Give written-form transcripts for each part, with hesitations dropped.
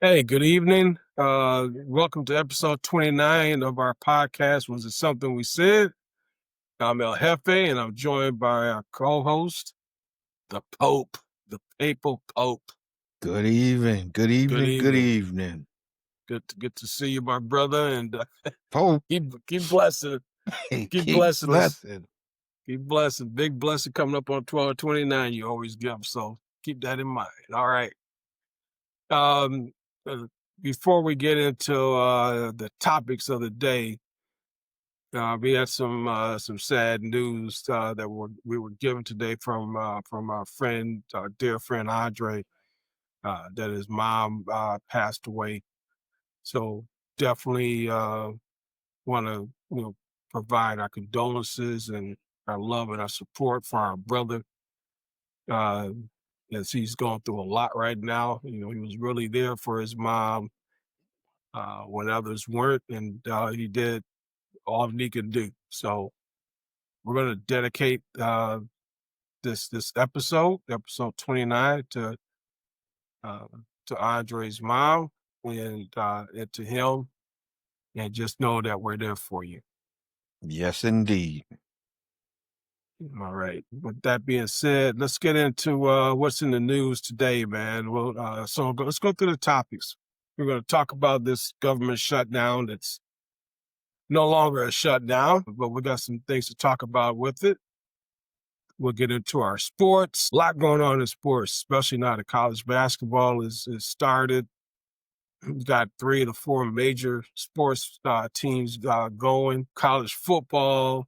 Hey, good evening. Welcome to episode 29 of our podcast. Was it something we said? I'm El Jefe, and I'm joined by our co-host, the Pope, the Papal Pope. Good evening. Good Good evening. Good evening. evening. Good to see you, my brother, and Pope, keep blessing, keep keep blessing us, blessing. keep blessing. Big blessing coming up on 12/29. You always give, so keep that in mind. All right. Um, uh, Before we get into the topics of the day. We had some sad news that we were given today from our friend, our dear friend Andre, that his mom passed away. So definitely want to provide our condolences and our love and our support for our brother, uh, as he's going through a lot right now. You know, he was really there for his mom when others weren't, and he did all that he could do. So we're going to dedicate this episode 29, uh, to Andre's mom and to him, and just know that we're there for you. Yes, indeed. All right. With that being said, let's get into what's in the news today, man. Well, let's go through the topics. We're going to talk about this government shutdown that's no longer a shutdown, but we got some things to talk about with it. We'll get into our sports. A lot going on in sports, especially now that college basketball is started. We've got 3 of the 4 major sports teams going. College football,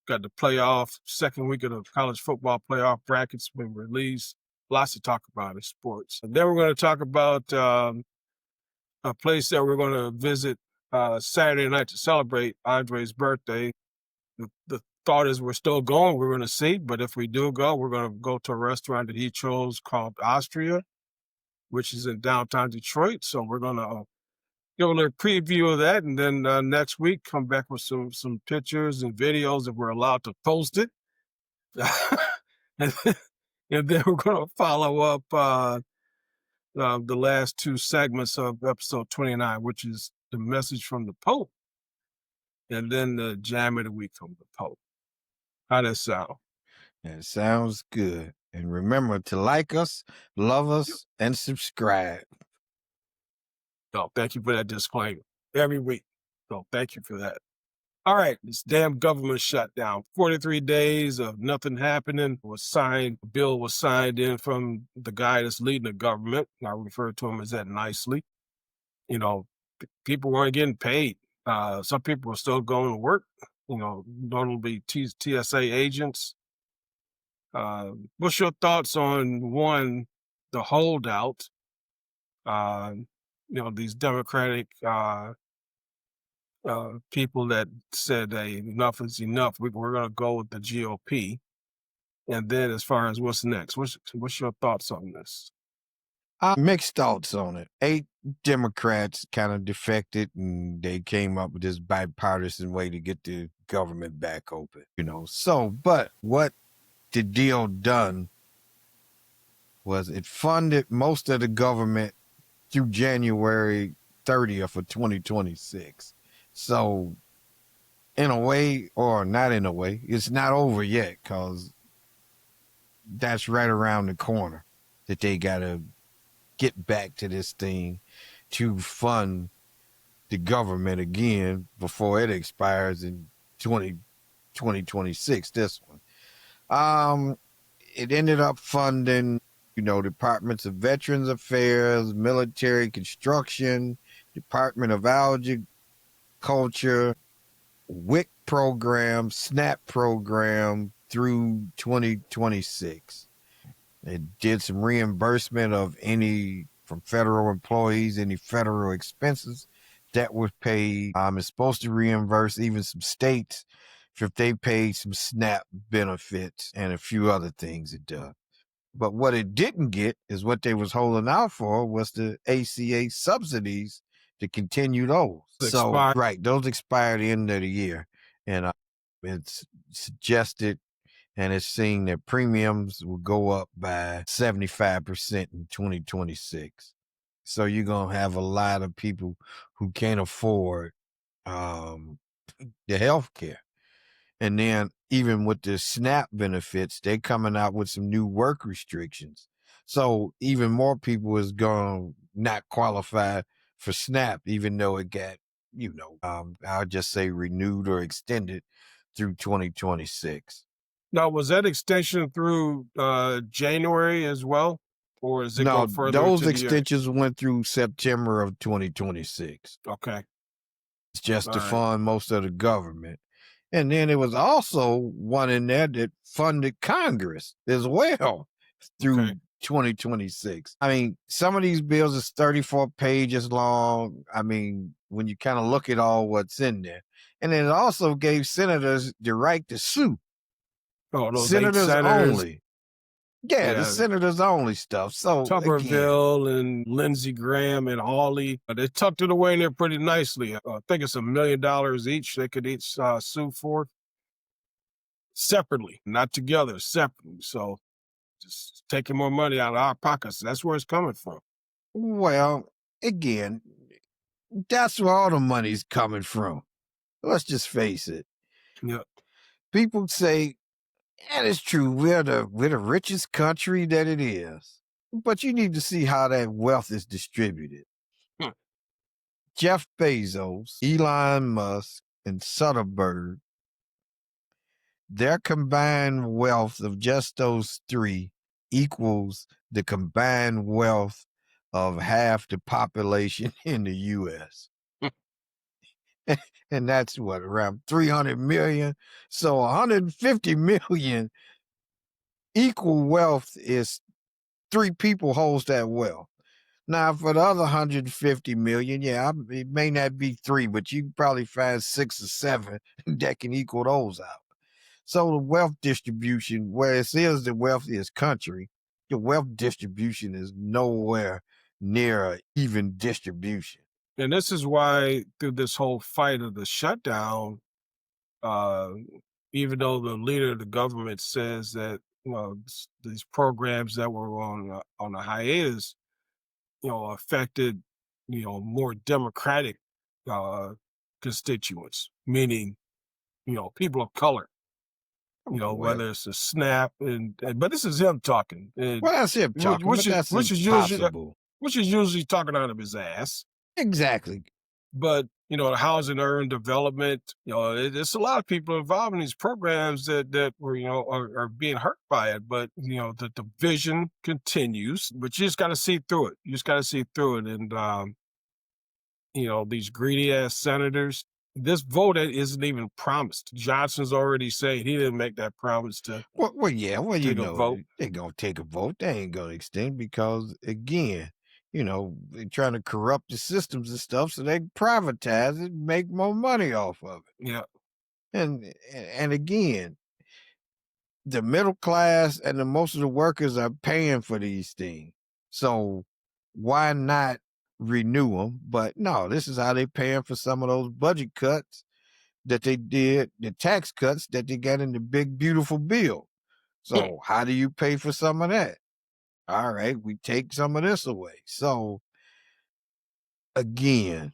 got the second week of the college football playoff brackets been released. Lots to talk about in sports. And then we're going to talk about a place that we're going to visit Saturday night to celebrate Andre's birthday. The thought is we're still going. We're going to see. But if we do go, we're going to go to a restaurant that he chose called Austria, which is in downtown Detroit. So we're going to give a little preview of that, and then next week come back with some pictures and videos if we're allowed to post it. and, and then we're going to follow up the last 2 segments of episode 29, which is the message from the Pope, and then the jam of the week from the Pope. How does that sound? That sounds good. And remember to like us, love us, and subscribe. So thank you for that disclaimer every week. So thank you for that. All right, this damn government shutdown. 43 days of nothing happening a bill was signed in from the guy that's leading the government. I refer to him as that nicely. You know, people weren't getting paid. Some people were still going to work, notably TSA agents. What's your thoughts on one, the holdout, uh, these Democratic people that said, hey, enough is enough. We're going to go with the GOP. And then as far as what's next, what's your thoughts on this? Mixed thoughts on it. 8 Democrats kind of defected and they came up with this bipartisan way to get the government back open, but what the deal done was it funded most of the government through January 30th of 2026. So in a way, or not in a way, it's not over yet because that's right around the corner that they got to get back to this thing to fund the government again before it expires in 2026, this one. It ended up funding, departments of Veterans Affairs, military construction, Department of Agriculture, WIC program, SNAP program through 2026. It did some reimbursement of from federal employees, any federal expenses that was paid. It's supposed to reimburse even some states if they paid some SNAP benefits and a few other things it does. But what it didn't get is what they was holding out for was the ACA subsidies to continue those. So, right, those expire at the end of the year. And it's suggested and it's seeing that premiums will go up by 75% in 2026. So you're gonna have a lot of people who can't afford um the health care. And then even with the SNAP benefits, they're coming out with some new work restrictions. So even more people is going to not qualify for SNAP, even though it got, I'll just say renewed or extended through 2026. Now, was that extension through January as well, or is it go No, further those into the year? extensions went through September of 2026. Okay, It's just all to right, fund most of the government. And then there was also one in there that funded Congress as well okay. through 2026. I mean, some of these bills is 34 pages long. I mean, when you kind of look at all what's in there. And it also gave senators the right to sue. Oh, those eight Senators senators, only. Yeah, the yeah, senators only stuff. So again, Tuberville and Lindsey Graham and Hawley. They tucked it away in there pretty nicely. I think it's $1 million each. They could each sue for separately, not together, separately. So just taking more money out of our pockets. That's where it's coming from. well, again, that's where all the money's coming from. Let's just face it. Yeah. People say, and it's true, we're the richest country that it is. But you need to see how that wealth is distributed. Hmm. Jeff Bezos, Elon Musk, and Zuckerberg, their combined wealth of just those three equals the combined wealth of half the population in the US. And that's what, around 300 million. So 150 million equal wealth is three people holds that wealth. Now, for the other 150 million, yeah, it may not be three, but you can probably find 6 or 7 that can equal those out. So the wealth distribution, where it is the wealthiest country, the wealth distribution is nowhere near an even distribution. And this is why through this whole fight of the shutdown, uh, even though the leader of the government says that these programs that were on a hiatus, affected more democratic uh, constituents, meaning people of color. Well, Whether it's a SNAP but this is him talking, and well, that's him which talking, which but is that's which is usually impossible. talking out of his ass. Exactly. But the housing urban development, it's a lot of people involved in these programs that were are being hurt by it. But the division continues. But you just got to see through it. You just got to see through it. And these greedy ass senators. This vote isn't even promised. Johnson's already saying he didn't make that promise to Yeah, well, take a vote. they're gonna take a vote. They ain't gonna extend because again, they're trying to corrupt the systems and stuff so they can privatize it, and make more money off of it. Yeah. And again, the middle class and the most of the workers are paying for these things. So why not renew them? But no, this is how they paying for some of those budget cuts that they did, the tax cuts that they got in the big beautiful bill. So how do you pay for some of that? All right, we take some of this away. So again,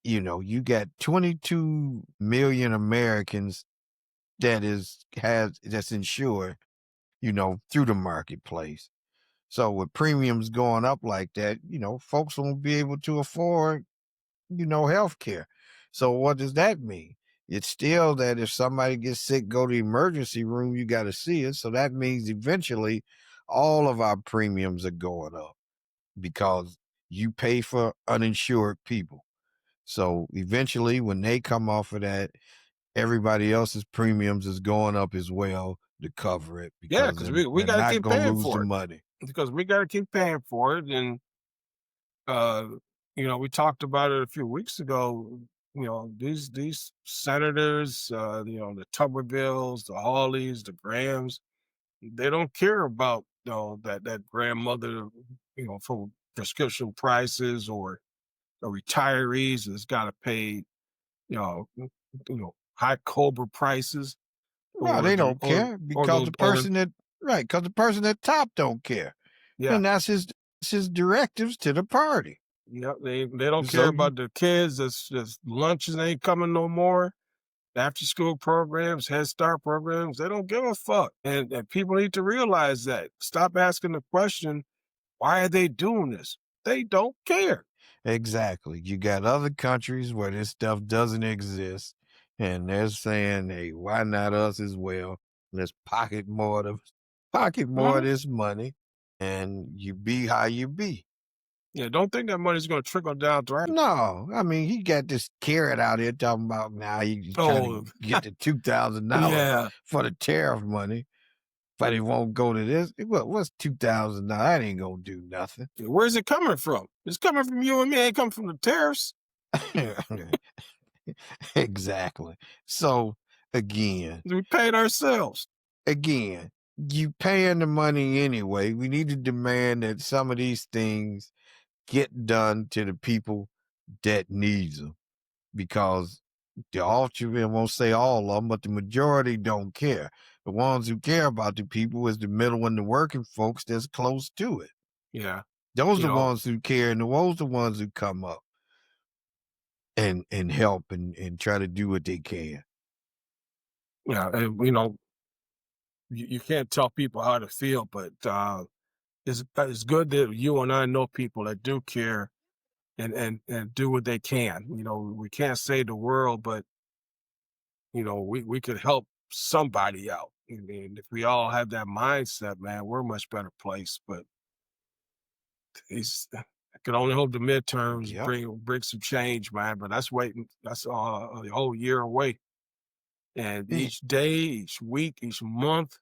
you got 22 million Americans that's insured, through the marketplace. So with premiums going up like that, folks won't be able to afford, health care. So what does that mean? It's still that if somebody gets sick, go to the emergency room, you got to see it. So that means eventually all of our premiums are going up because you pay for uninsured people. So eventually when they come off of that, everybody else's premiums is going up as well to cover it Yeah, because because then we they're got to not keep going to paying lose the for it. money. Because we got to keep paying for it. And, uh, we talked about it a few weeks ago. These senators, the Tubervilles, the Hawleys, the Grahams, they don't care about that grandmother, for prescription prices or retirees that's got to pay, high Cobra prices No, or they the don't care or because those the or person that right, because the person at top don't care. yeah. And that's his It's his directives to the party. Yep, they don't care So you about the kids. It's just lunches ain't coming no more. After school programs, Head Start programs, they don't give a fuck. And people need to realize that. Stop asking the question, why are they doing this? They don't care. exactly. You got other countries where this stuff doesn't exist, and they're saying, "Hey, why not us as well? Let's pocket more of Mhm. this money, and you be how you be." Yeah, don't think that money's gonna trickle down to our No, I mean he got this carrot out here talking about now he's trying to oh, get the $2,000 yeah. for the tariff money, but it won't go to this. What's $2,000? That ain't gonna do nothing. Where's it coming from? It's coming from you and me. It ain't coming from the tariffs. Exactly. So again, We paid ourselves. again, you paying the money anyway. We need to demand that some of these things get done to the people that needs them, because the ultra, I won't say all of them, but the majority don't care. The ones who care about the people is the middle and the working folks that's close to it. Yeah. Those You are the know, ones who care, and those are the ones who come up and help and try to do what they can. yeah, and you can't tell people how to feel, but it's good that you and I know people that do care and do what they can. We can't save the world, but we could help somebody out. And if we all have that mindset, man, we're a much better place. But I can only hope the midterms Yep. bring some change, man. But that's waiting. That's a whole year away. And Eh, each day, each week, each month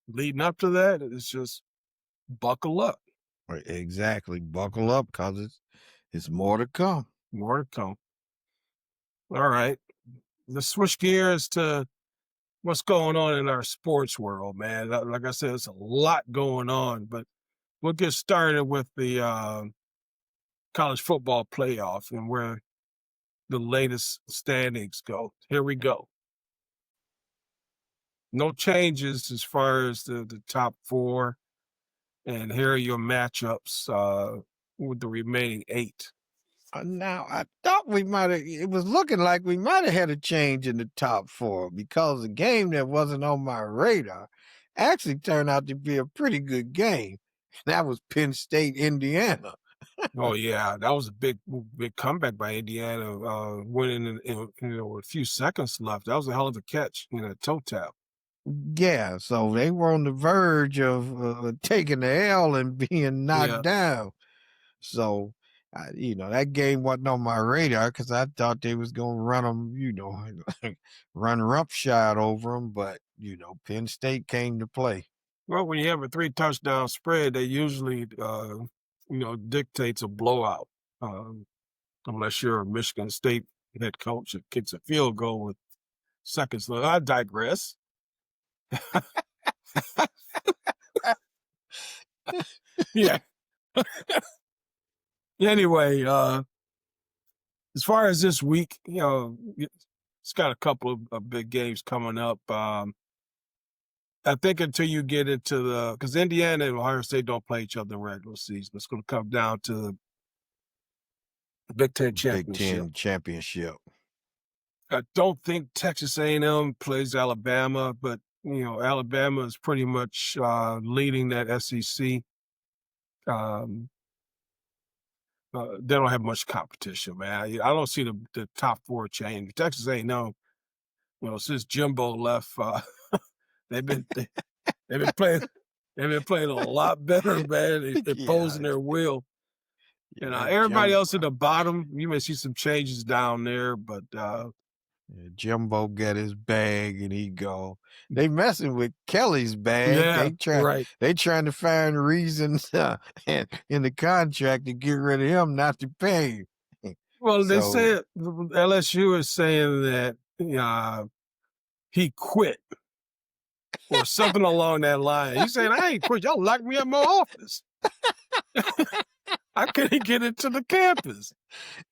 leading up to that, it's just buckle up. Exactly. Buckle up, because it's more to come. More to come. All right. Let's switch gears to what's going on in our sports world, man. Like I said, there's a lot going on, but we'll get started with the college football playoff and where the latest standings go. Here we go. No changes as far as the top four. And here are your matchups with the remaining eight. Now, I thought it was looking like we might have had a change in the top four, because a game that wasn't on my radar actually turned out to be a pretty good game. That was Penn State, Indiana. Oh yeah, that was a big comeback by Indiana, winning with a few seconds left. That was a hell of a catch, toe tap. Yeah, so they were on the verge of taking the L and being knocked Yeah. down. So, that game wasn't on my radar, because I thought they was going to run them, run roughshod over them. But, Penn State came to play. Well, when you have a 3 touchdown spread, they usually dictates a blowout. Um, unless you're a Michigan State head coach that kicks a field goal with seconds left. I digress. Yeah. Anyway, as far as this week, it's got a couple of big games coming up. I think until you get into because Indiana and Ohio State don't play each other in the regular season. It's going to come down to the Big Ten Big championship. Ten championship. I don't think Texas A&M plays Alabama, but Alabama is pretty much leading that SEC. Um, they don't have much competition, man. I don't see the top four change. Texas A&M, since Jimbo left, they've been they, they've been playing a lot better, man. They're Yeah, imposing their will. yeah, that Everybody Jim, else at the bottom, you may see some changes down there, but Jimbo got his bag and he go. They messing with Kelly's bag. yeah, right. They trying to find reasons in the contract to get rid of him, not to pay him. Well, they So said LSU is saying that he quit or something along that line. He's saying, I ain't quit. Y'all locked me up in my office. I couldn't get into the campus.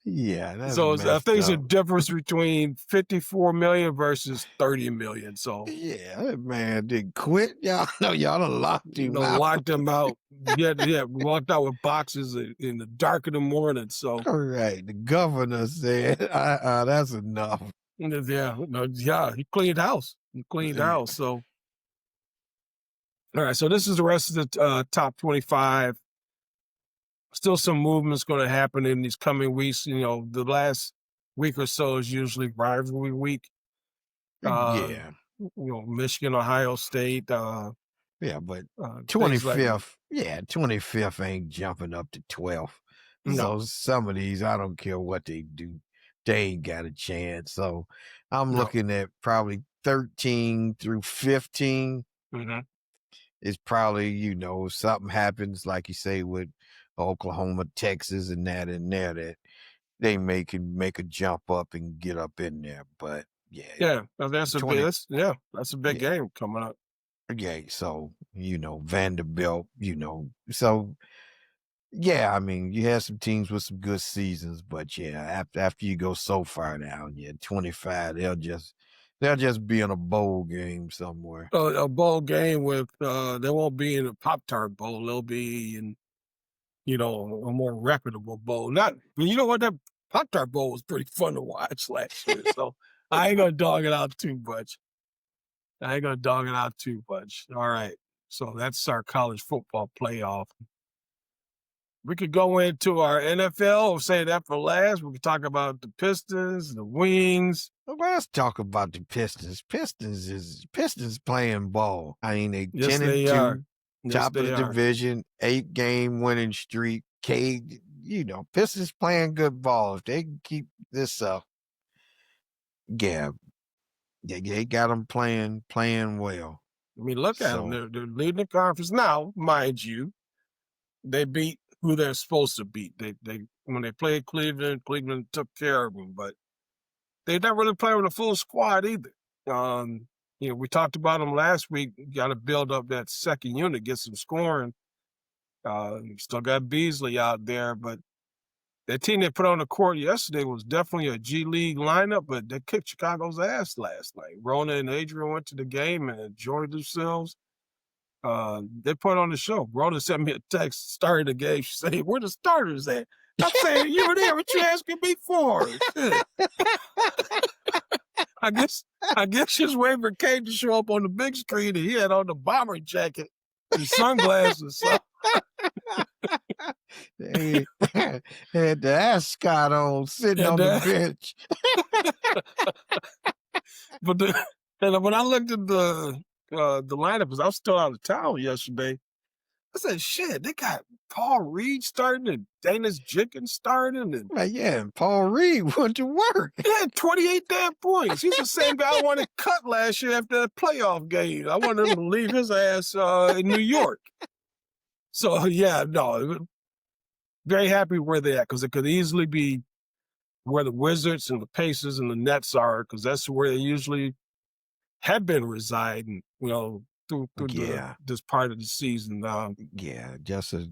Yeah, that's So I messed think it's a up. difference between 54 million versus 30 million. So Yeah, that man didn't quit. Y'all know y'all done locked you him know, out. locked them out. Yeah, we walked out with boxes in the dark of the morning. So All right, the governor said, that's enough. yeah, no, yeah, he cleaned house. He cleaned house. So all right, so this is the rest of the top 25. Still some movement's going to happen in these coming weeks. You know, the last week or so is usually rivalry week. Uh, Yeah, you know, Michigan, Ohio State, yeah, but things like 25th, yeah, 25th ain't jumping up to 12th. no, So some of these, I don't care what they do, they ain't got a chance. So I'm no. looking at probably 13 through 15 Hmm. is probably, something happens, like you say, with Oklahoma, Texas, and that in there that they can make a jump up and get up in there. But yeah, Yeah, that's a big. 20, That's a big yeah, game coming up. yeah. So, Vanderbilt, so yeah, I mean, you had some teams with some good seasons, but yeah, after you go so far down, yeah, 25, they'll just be in a bowl game somewhere. A bowl game with they won't be in a Pop Tart bowl. They'll be in a more reputable bowl. Not you know what that Pop Tart bowl was pretty fun to watch last year. So I ain't gonna dog it out too much. I ain't gonna dog it out too much. All right. So that's our college football playoff. We could go into our NFL or say that for last. We could talk about the Pistons, the Wings. Well, let's talk about the Pistons. Pistons playing ball. I mean, they Yes, 10 and they are. 2, Yes, top of the they are. division, 8-game winning streak. Pistons playing good ball. If they can keep this up, yeah, they got them playing well. I mean, look at them. So They're leading the conference now, mind you. They beat who they're supposed to beat. They when they played Cleveland, Cleveland took care of them, but they're not really playing with a full squad either. Um, we talked about them last week. You got to build up that second unit, get some scoring. You still got Beasley out there, but that team they put on the court yesterday was definitely a G League lineup, but they kicked Chicago's ass last night. Rona and Adrian went to the game and enjoyed themselves. They put on the show. Rhoda sent me a text starting the game. She said, "Where the starters at?" I'm saying, "You were there. What you asking me for?" Shit. I guess she's waiting for Kate to show up on the big screen, and he had on the bomber jacket and sunglasses. So, they had the ascot on sitting and on the bench. but and when I looked at the lineup, because I was still out of town yesterday, I said, "Shit, they got Paul Reed starting and Danish Jenkins starting, and Like, yeah, and Paul Reed went to work. he had 28 damn points. He's the same guy I wanted cut last year after the playoff game. I wanted him to leave his ass in New York." So yeah, no, very happy where they're at because it could easily be where the Wizards and the Pacers and the Nets are because that's where they usually have been residing. Through Yeah, this part of the season. yeah, just a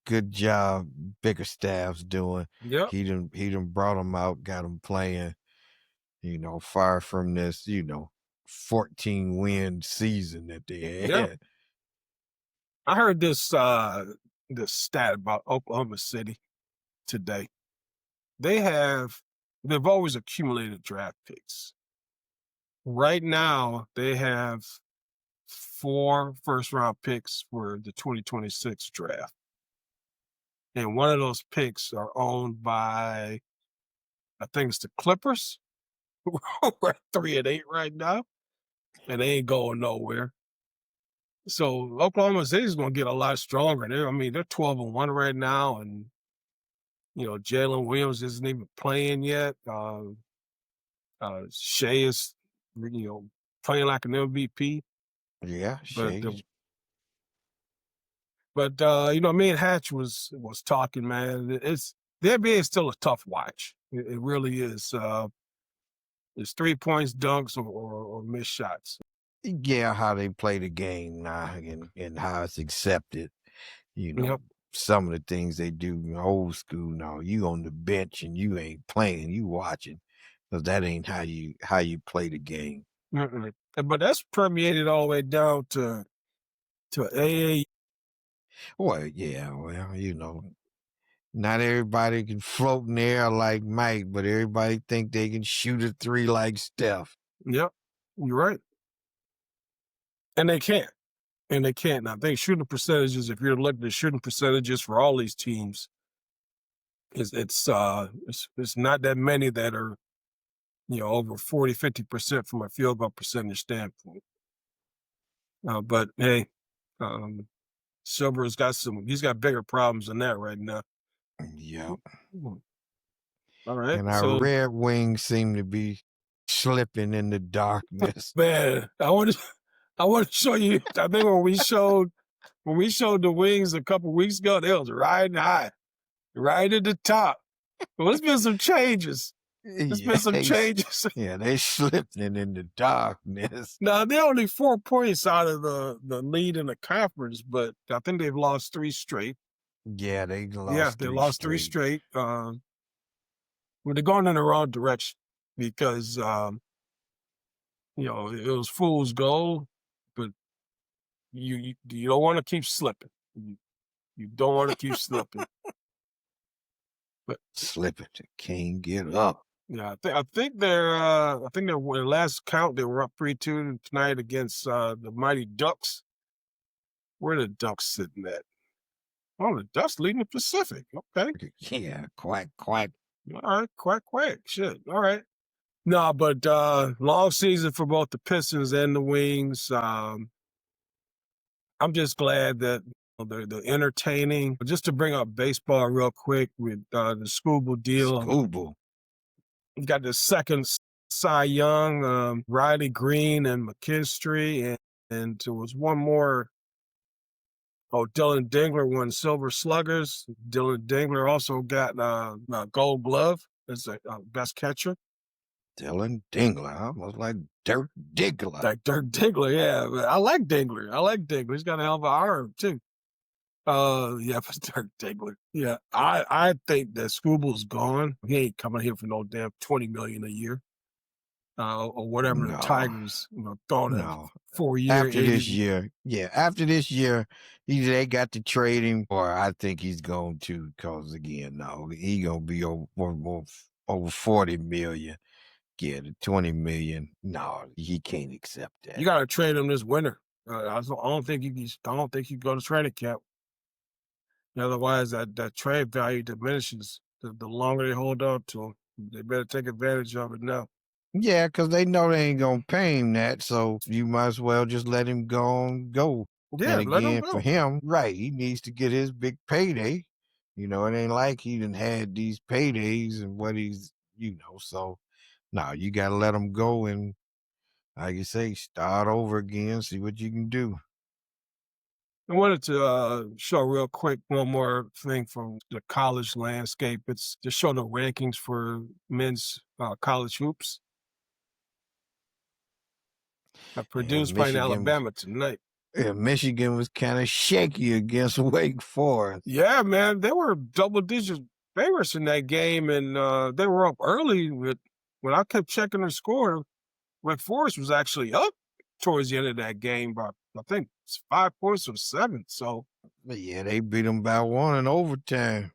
good job. Bigger staff's doing. Yep, He done brought them out, got them playing. Far from this, 14-win season that they yep. had. I heard this stat about Oklahoma City today. They've always accumulated draft picks. Right now, they have 4 first-round picks for the 2026 draft. And one of those picks are owned by, I think it's the Clippers. We're at 3-8 right now, and they ain't going nowhere. So Oklahoma City is going to get a lot stronger. They're 12-1 right now, and Jalen Williams isn't even playing yet. Shea is, playing like an MVP. Yeah, But Shades. me and Hatch was talking, man. The NBA is still a tough watch. It really is. It's 3 points, dunks, or missed shots. Yeah, how they play the game now and how it's accepted. You know, Yep. some of the things they do in old school. No, you on the bench and you ain't playing, you watching, because that ain't how you play the game. Mm-mm. But that's permeated all the way down to AA. Well, yeah, not everybody can float in the air like Mike, but everybody think they can shoot a three like Steph. Yep, you're right, and they can't. And they can't. I think shooting percentages, if you're looking at shooting percentages for all these teams, it's not that many that are, over 40, 50% from a field goal percentage standpoint. But hey, um, he's got bigger problems than that right now. Yep. Mm. All right. And our So, Red Wings seem to be slipping in the darkness. man, I want to show you. I think when we showed the Wings a couple weeks ago, they was riding high, right at the top. Well, there's been some changes. There's been Yeah, some changes. they slipping in the darkness. Now they're only 4 points out of the lead in the conference, but I think they've lost three straight. Yeah, they Yeah, lost they three lost three straight. straight. Well, they're going in the wrong direction because it was fool's gold, but you don't want to keep slipping. You don't want to keep slipping. But Slipping, can't get up. yeah, I think their last count they were up 3-2 tonight against the Mighty Ducks. Where are the Ducks sitting at? Oh, the Ducks leading the Pacific. Okay. Yeah, quack, quack. All right. Quack, quack. Shit. All right. No, but long season for both the Pistons and the Wings. I'm just glad that they're entertaining. Just to bring up baseball real quick with the Scooble deal. Scooble. You got the second Cy Young, Riley Green and McKinstry, and there was one more. Oh, Dylan Dingler won Silver Sluggers. Dylan Dingler also got a Gold Glove as a best catcher. Dylan Dingler, almost like Dirk Diggler. Like Dirk Diggler, yeah. But I like Dingler. He's got a hell of an arm too. Yeah, but Dirk Diggler. Yeah, I think that Scooble's gone. He ain't coming here for no damn $20 million a year. Or whatever the No, Tigers, throwing a no. 4-year. After this year, they got to trade him, or I think he's going to, because again, no, he gonna be over 40 million. Yeah, the 20 million. No, he can't accept that. You got to trade him this winter. I don't think you go to training camp. Otherwise, that trade value diminishes. The longer they hold on to him, they better take advantage of it now. Yeah, because they know they ain't gonna pay him that, so you might as well just let him go. Yeah, And let him again, go. for him, right, he needs to get his big payday. It ain't like he done had these paydays and what so no, you gotta let him go and, like you say, start over again, see what you can do. I wanted to show real quick one more thing from the college landscape. It's to show the rankings for men's college hoops. Purdue's playing Alabama tonight. Yeah, Michigan was kind of shaky against Wake Forest. Yeah, man, they were double-digit favorites in that game, and they were up early. When I kept checking their score, Wake Forest was actually up towards the end of that game by, I think, it's 5 points or 7. So, yeah, they beat them by 1 in overtime.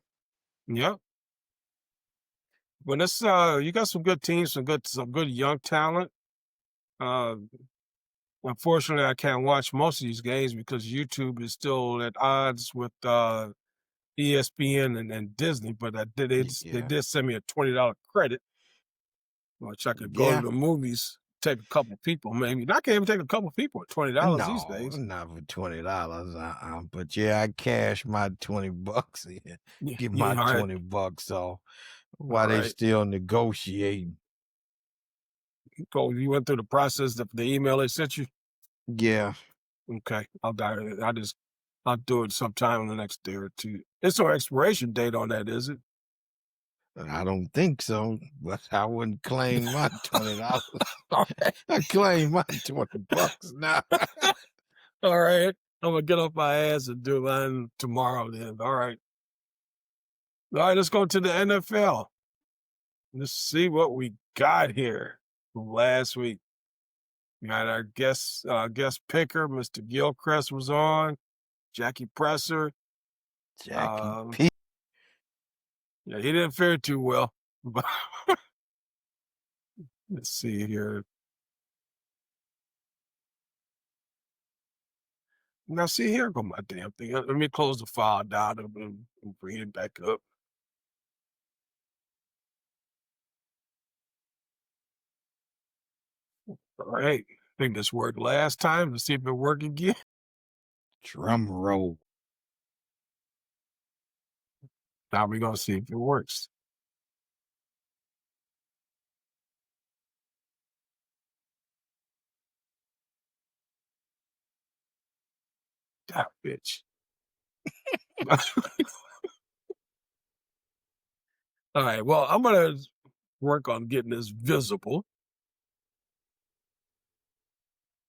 yeah. But it's you got some good teams, some good young talent. Unfortunately, I can't watch most of these games because YouTube is still at odds with ESPN and Disney. But they did send me a $20 credit, which I could go to the movies, take a couple people, maybe. I can't even take a couple people at $20 these days. Not for $20. But yeah, I cash my $20 in, get my $20. So while they still negotiating. You went through the process of the email they sent you? Yeah. Okay. I'll do it sometime in the next day or two. There's no expiration date on that, is it? I don't think so, but I wouldn't claim my $20. I claim my $20 now. All right. I'm gonna get off my ass and do mine tomorrow. Then, all right. Let's go to the NFL. Let's see what we got here from last week. We got our guest picker, Mr. Gilchrist was on. Jackie Presser. Jackie Um, P. yeah, he didn't fare too well. But let's see here. Now, see here go my damn thing. Let me close the file down and bring it back up. All right. I think this worked last time. Let's see if it worked again. Drum roll. Now we're gonna see if it works. That bitch. All right. Well, I'm gonna work on getting this visible.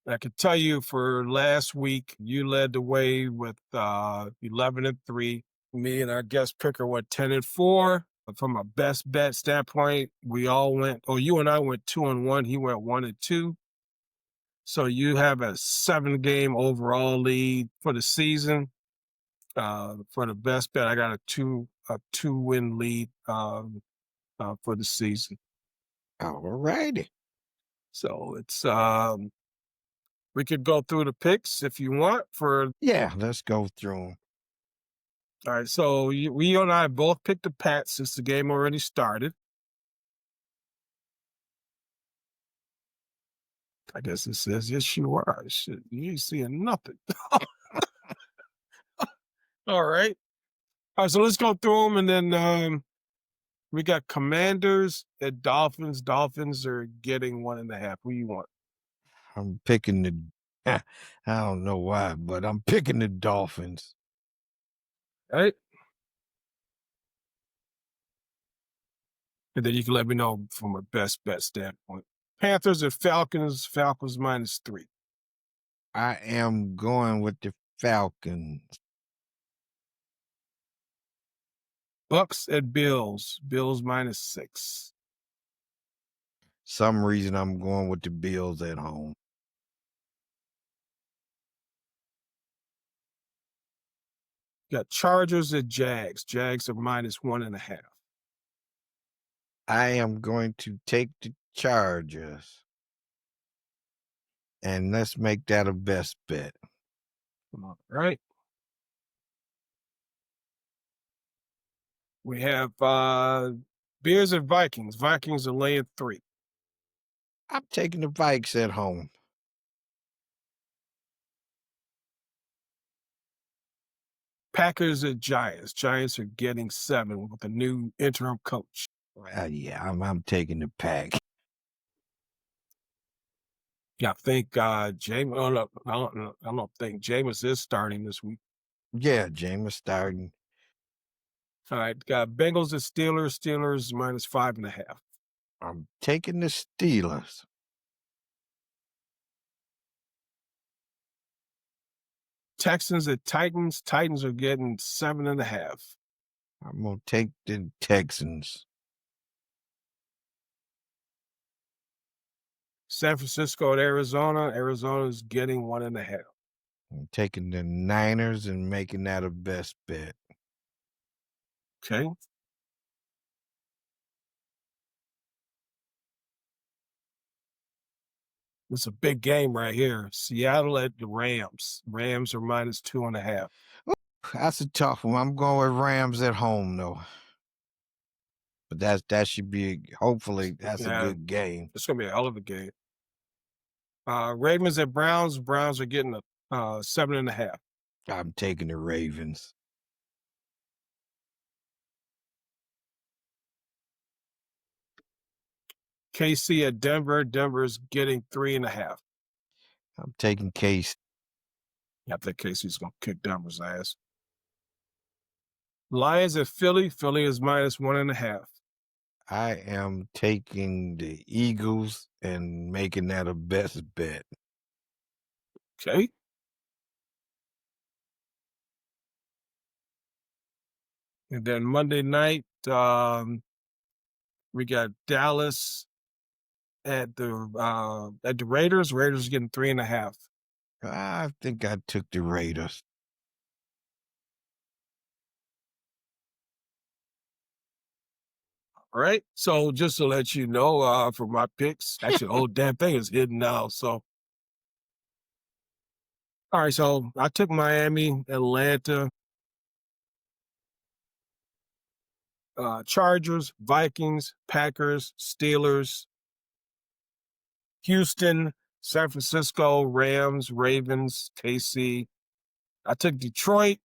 I can tell you for last week, you led the way with 11-3. Me and our guest picker went 10-4. From a best bet standpoint, we all went, oh, you and I went 2-1. He went 1-2. So you have a 7-game overall lead for the season. For the best bet, I got a 2-win lead for the season. All righty. So it's we could go through the picks if you want. Yeah, let's go through them. All right, so we and I both picked the Pats since the game already started. I guess it says yes, you are. Shit, you ain't seeing nothing. All right. All right, so let's go through them, and then we got Commanders and Dolphins. Dolphins are getting 1.5. Who you want? I'm picking the. I don't know why, but I'm picking the Dolphins. All right. And then you can let me know from a best bet standpoint. Panthers and Falcons. Falcons -3. I am going with the Falcons. Bucks and Bills. Bills -6. Some reason I'm going with the Bills at home. Got Chargers and Jags. Jags are -1.5. I am going to take the Chargers. And let's make that a best bet. All right. We have Bears and Vikings. Vikings are laying 3. I'm taking the Vikes at home. Packers and Giants. Giants are getting 7 with a new interim coach. Yeah, I'm taking the Pack. Yeah, I think Jameis. Oh, no, I don't think Jameis is starting this week. Yeah, Jameis starting. All right, got Bengals and Steelers. Steelers -5.5. I'm taking the Steelers. Texans and Titans. Titans are getting 7.5. I'm going to take the Texans. San Francisco and Arizona. Arizona is getting 1.5. I'm taking the Niners and making that a best bet. Okay. It's a big game right here. Seattle at the Rams. Rams are -2.5. That's a tough one. I'm going with Rams at home, though. But that should be, hopefully, that's a good game. It's going to be a hell of a game. Ravens at Browns. Browns are getting a 7.5. I'm taking the Ravens. KC at Denver. Denver's getting 3.5. I'm taking Case. I think KC's going to kick Denver's ass. Lions at Philly. Philly is -1.5. I am taking the Eagles and making that a best bet. Okay. And then Monday night, we got Dallas at the Raiders. Raiders getting 3.5. I think I took the Raiders. All right. So just to let you know, for my picks, actually the whole damn thing is hidden now. So all right, so I took Miami, Atlanta, Chargers, Vikings, Packers, Steelers, Houston, San Francisco, Rams, Ravens, KC. I took Detroit.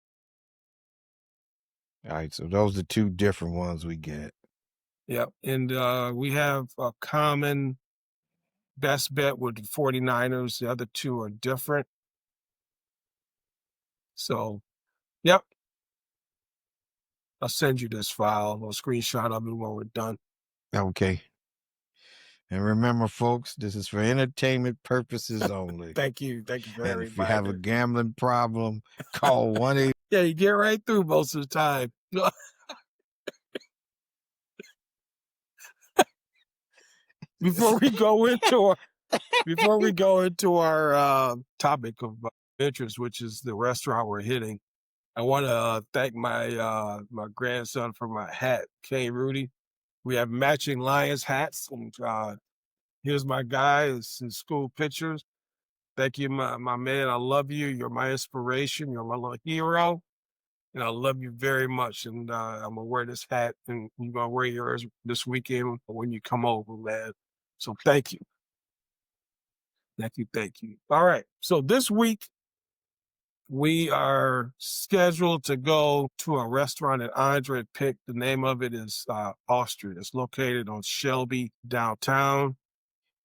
All right, so those are two different ones we get. Yep. And we have a common best bet with the 49ers. The other two are different. So, yep. I'll send you this file, a screenshot of it when we're done. Okay. And remember, folks, this is for entertainment purposes only. Thank you. Thank you for that And if you have a reminder. gambling problem, call 1 Yeah, you get right through most of the time. Before we go into our topic of interest, which is the restaurant we're hitting, I want to thank my grandson for my hat, K. Rudy. We have matching Lions hats, and here's my guy. It's his school pictures. Thank you, my man. I love you. You're my inspiration. You're my little hero, and I love you very much. And I'm gonna wear this hat, and you're gonna wear yours this weekend when you come over, man. So thank you. Thank you. Thank you. All right. So this week, we are scheduled to go to a restaurant that Andre picked. The name of it is Austria. It's located on Shelby downtown.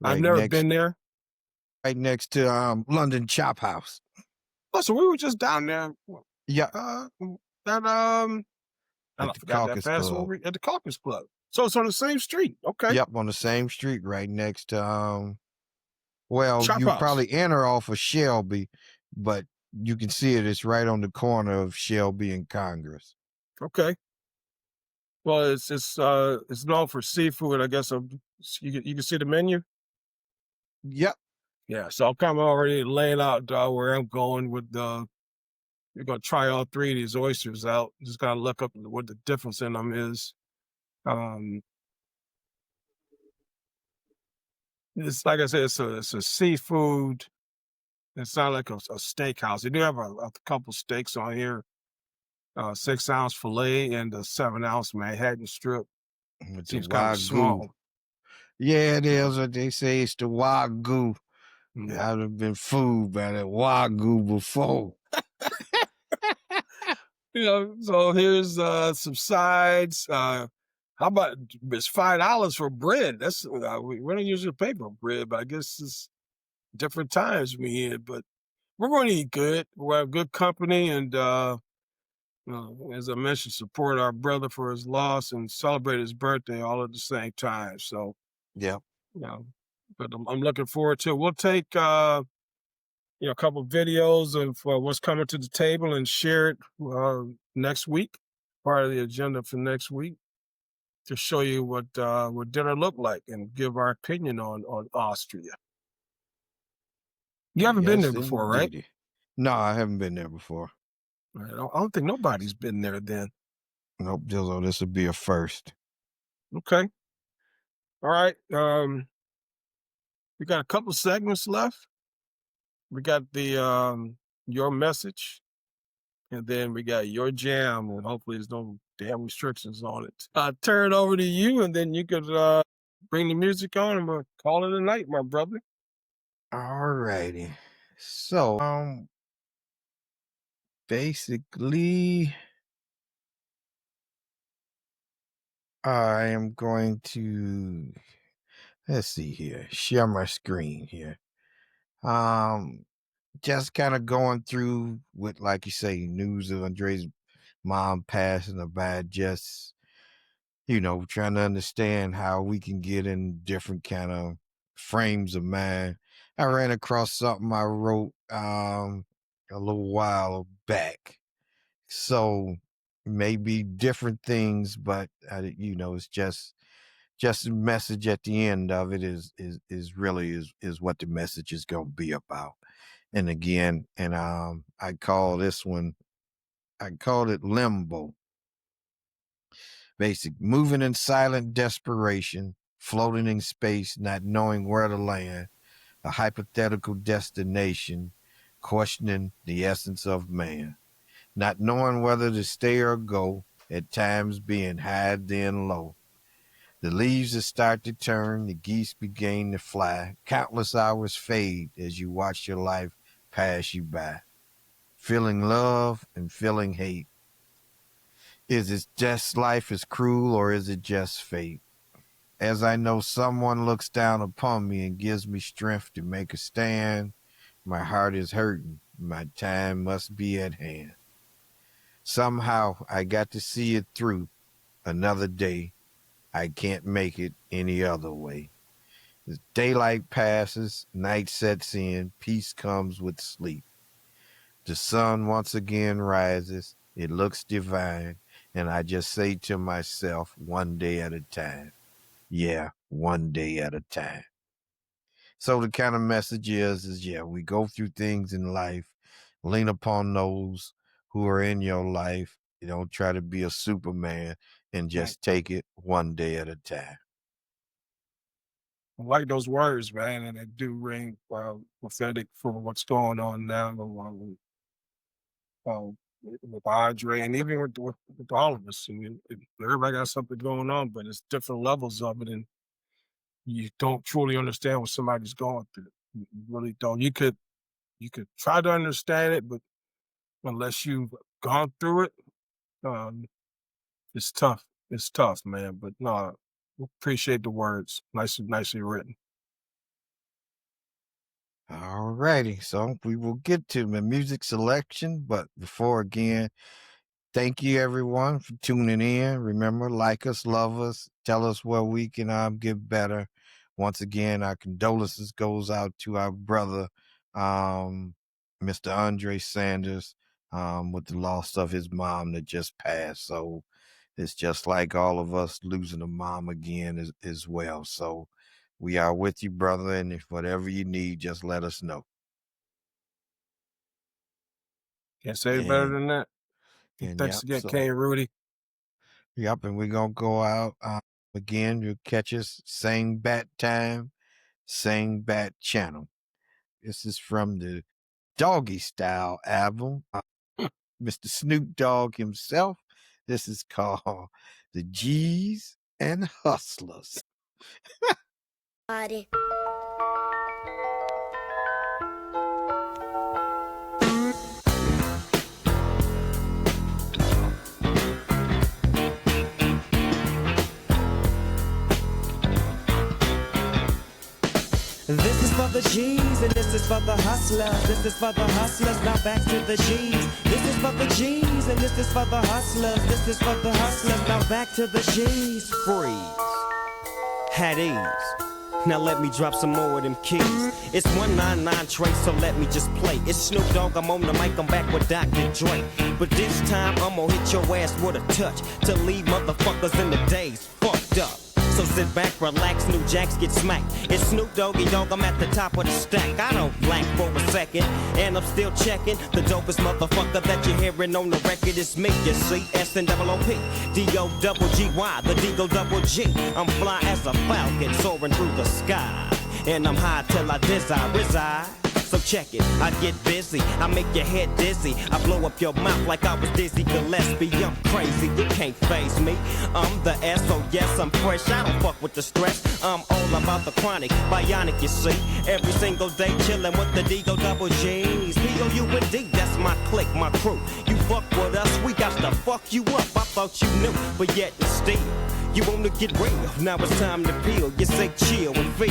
I've right never next been there. right next to London Chop House. Oh, so we were just down there. Yeah, That at I the forgot that Caucus fast Club. forward at the Caucus Club. So it's on the same street. Okay. Yep, on the same street, right next to well, Chop you House. probably enter off of Shelby, but you can see it. It's right on the corner of Shelby and Congress. Okay. Well, it's known for seafood. I guess you can see the menu. Yep. Yeah, so I'm kind of already laying out where I'm going with you're gonna try all three of these oysters out. Just gotta look up what the difference in them is. Um, it's like I said, it's a seafood. It's not like a steakhouse. They do have a couple steaks on here, 6-ounce filet and a 7-ounce Manhattan strip. With the Seems kind of Wagyu. small. Yeah, it Yeah, is what they say. It's the Wagyu. yeah. I've been fooled by the Wagyu before. So here's some sides. How about it's $5 for bread? That's we don't usually pay for bread, but I guess it's different times we in. But we're going to eat good. We have good company, and as I mentioned, support our brother for his loss and celebrate his birthday all at the same time. So Yep. you know, but I'm looking forward to it. We'll take a couple videos of what's coming to the table and share it next week, part of the agenda for next week, to show you what dinner looked like and give our opinion on Austria. You haven't been there Yes, before, right? indeed. No, I haven't been there before. Right. I don't think nobody's been there then. Nope, Jillo, this will be a first. Okay. All right. We got a couple segments left. We got the your message, and then we got your jam, and hopefully there's no damn restrictions on it. Turn it over to you, and then you could bring the music on, and we'll call it a night, my brother. All righty. So, basically, I am going to let's see here, share my screen here. Um, just kind of going through with, like you say, news of Andre's mom passing about, just trying to understand how we can get in different kind of frames of mind. I ran across something I wrote a little while back. So maybe different things, but it's just a message at the end of it is really is what the message is going to be about. And again, and I call this one, I called it limbo. Basic, moving in silent desperation, floating in space, not knowing where to land, a hypothetical destination, questioning the essence of man, not knowing whether to stay or go, at times being high then low. The leaves that start to turn, the geese begin to fly, countless hours fade as you watch your life pass you by, feeling love and feeling hate. Is it just life is cruel or is it just fate? As I know someone looks down upon me and gives me strength to make a stand, my heart is hurting, my time must be at hand. Somehow I got to see it through another day. I can't make it any other way. As daylight passes, night sets in, peace comes with sleep. The sun once again rises, it looks divine, and I just say to myself, one day at a time. Yeah, one day at a time. So the kind of message is yeah, we go through things in life, lean upon those who are in your life. You don't try to be a Superman and Right. just take it one day at a time. I like those words, man, and they do ring prophetic for what's going on now uh, with Andre and even with all of us. I mean, everybody got something going on, but it's different levels of it, and you don't truly understand what somebody's going through. You really don't. You could try to understand it, but unless you've gone through it, um, it's tough. It's tough, man. But no, appreciate the words. Nicely written. All righty. So we will get to the music selection, but before again, thank you everyone for tuning in. Remember, like us, love us, tell us where we can get better. Once again, our condolences goes out to our brother, um, Mr. Andre Sanders, with the loss of his mom that just passed. So it's just like all of us losing a mom again as well. So we are with you, brother, and if whatever you need, just let us know. Can't say it better And than that. and Thanks yep, again, so Kane Rudy. yep, and we're gonna go out again. You'll catch us same bat time, same bat channel. This is from the Doggy Style album, Mr. Snoop Dogg himself. This is called The G's and Hustlers. Body. This is for the G's and this is for the hustlers. This is for the hustlers, now back to the G's. This is for the G's and this is for the hustlers. This is for the hustlers, now back to the G's. Freeze. Had ease. Now let me drop some more of them keys. It's 199 Trace, so let me just play. It's Snoop Dogg, I'm on the mic, I'm back with Dr. Dre. But this time I'm gonna hit your ass with a touch to leave motherfuckers in the days fucked up. So sit back, relax, new jacks get smacked. It's Snoop Doggy Dogg, I'm at the top of the stack. I don't blank for a second, and I'm still checking. The dopest motherfucker that you're hearing on the record is me, you see. S-N-O-O-P, D-O-double-G-Y, the D-O-double-G. I'm fly as a falcon soaring through the sky. And I'm high till I reside. So check it, I get busy, I make your head dizzy, I blow up your mouth like I was Dizzy Gillespie. I'm crazy, you can't faze me. I'm the S, so yes, I'm fresh, I don't fuck with the stress. I'm all about the chronic, bionic, you see. Every single day chillin' with the D-O-double-G's. P-O-U-N-D, that's my clique, my crew. You fuck with us, we got to fuck you up. I thought you knew, but yet and still you wanna get real, now it's time to peel. You say chill and feel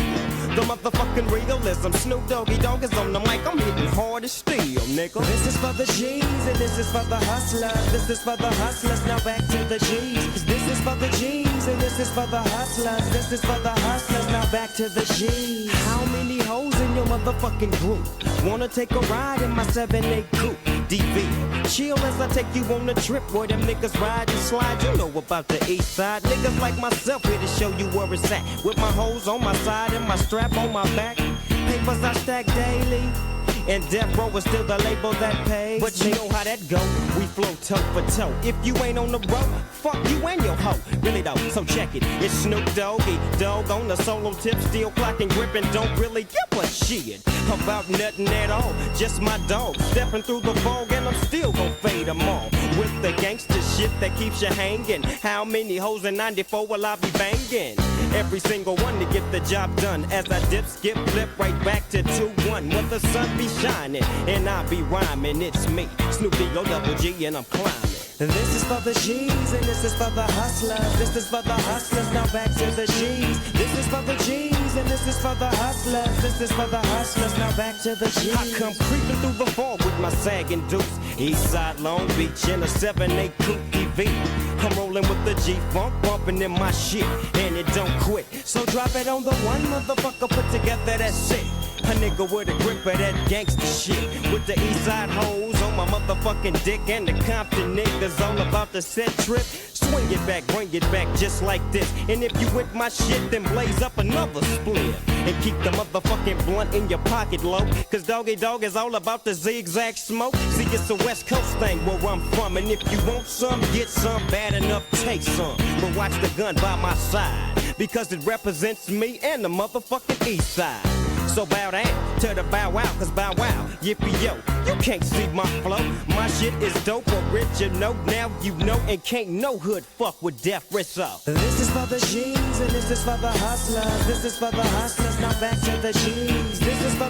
the motherfucking realism. Snoop Doggy Dogg is on the mic, I'm hitting hard as steel, nigga. This is for the G's and this is for the hustlers. This is for the hustlers, now back to the G's. This is for the G's and this is for the hustlers. This is for the hustlers, now back to the G's. How many hoes in your motherfucking group wanna take a ride in my 7-8 coupe? DV. Chill as I take you on a trip where them niggas ride and slide. You know about the east side. Niggas like myself here to show you where it's at. With my hoes on my side and my strap on my back. Papers I stack daily. And death row is still the label that pays. But you know how that go. We flow toe for toe. If you ain't on the road, fuck you and your hoe. Really though, so check it. It's Snoop Doggy Dogg on the solo tip, still clocking, gripping. Don't really give a shit about nothing at all. Just my dog stepping through the fog, and I'm still gon' fade them all with the gangster shit that keeps you hanging. How many hoes in 94 will I be banging? Every single one to get the job done. As I dip, skip, flip right back to 2-1. When the sun be shining and I be rhyming, it's me, Snoopy O double G, and I'm climbing. This is for the G's and this is for the hustlers. This is for the hustlers, now back to the G's. This is for the G's and this is for the hustlers. This is for the hustlers, now back to the G's. I come creeping through the fall with my sagging deuce. Eastside Long Beach in a 7-8 coupe EV. I'm rolling with the G-Funk, bumping in my shit, and it don't quit. So drop it on the one motherfucker, put together that shit. A nigga with a grip of that gangsta shit. With the east side hoes on my motherfucking dick. And the Compton niggas all about the set trip. Swing it back, bring it back just like this. And if you with my shit, then blaze up another split. And keep the motherfucking blunt in your pocket low. Cause Doggy Dog is all about the zigzag smoke. See, it's a West Coast thing where I'm from. And if you want some, get some. Bad enough, take some. But watch the gun by my side. Because it represents me and the motherfucking east side. So bow down to the bow wow, cause bow wow, yippee yo, you can't see my flow. My shit is dope, original, now you know, and can't no hood fuck with death wrist up. This is for the G's and this is for the hustlers. This is for the hustlers, now back to the G's. This is for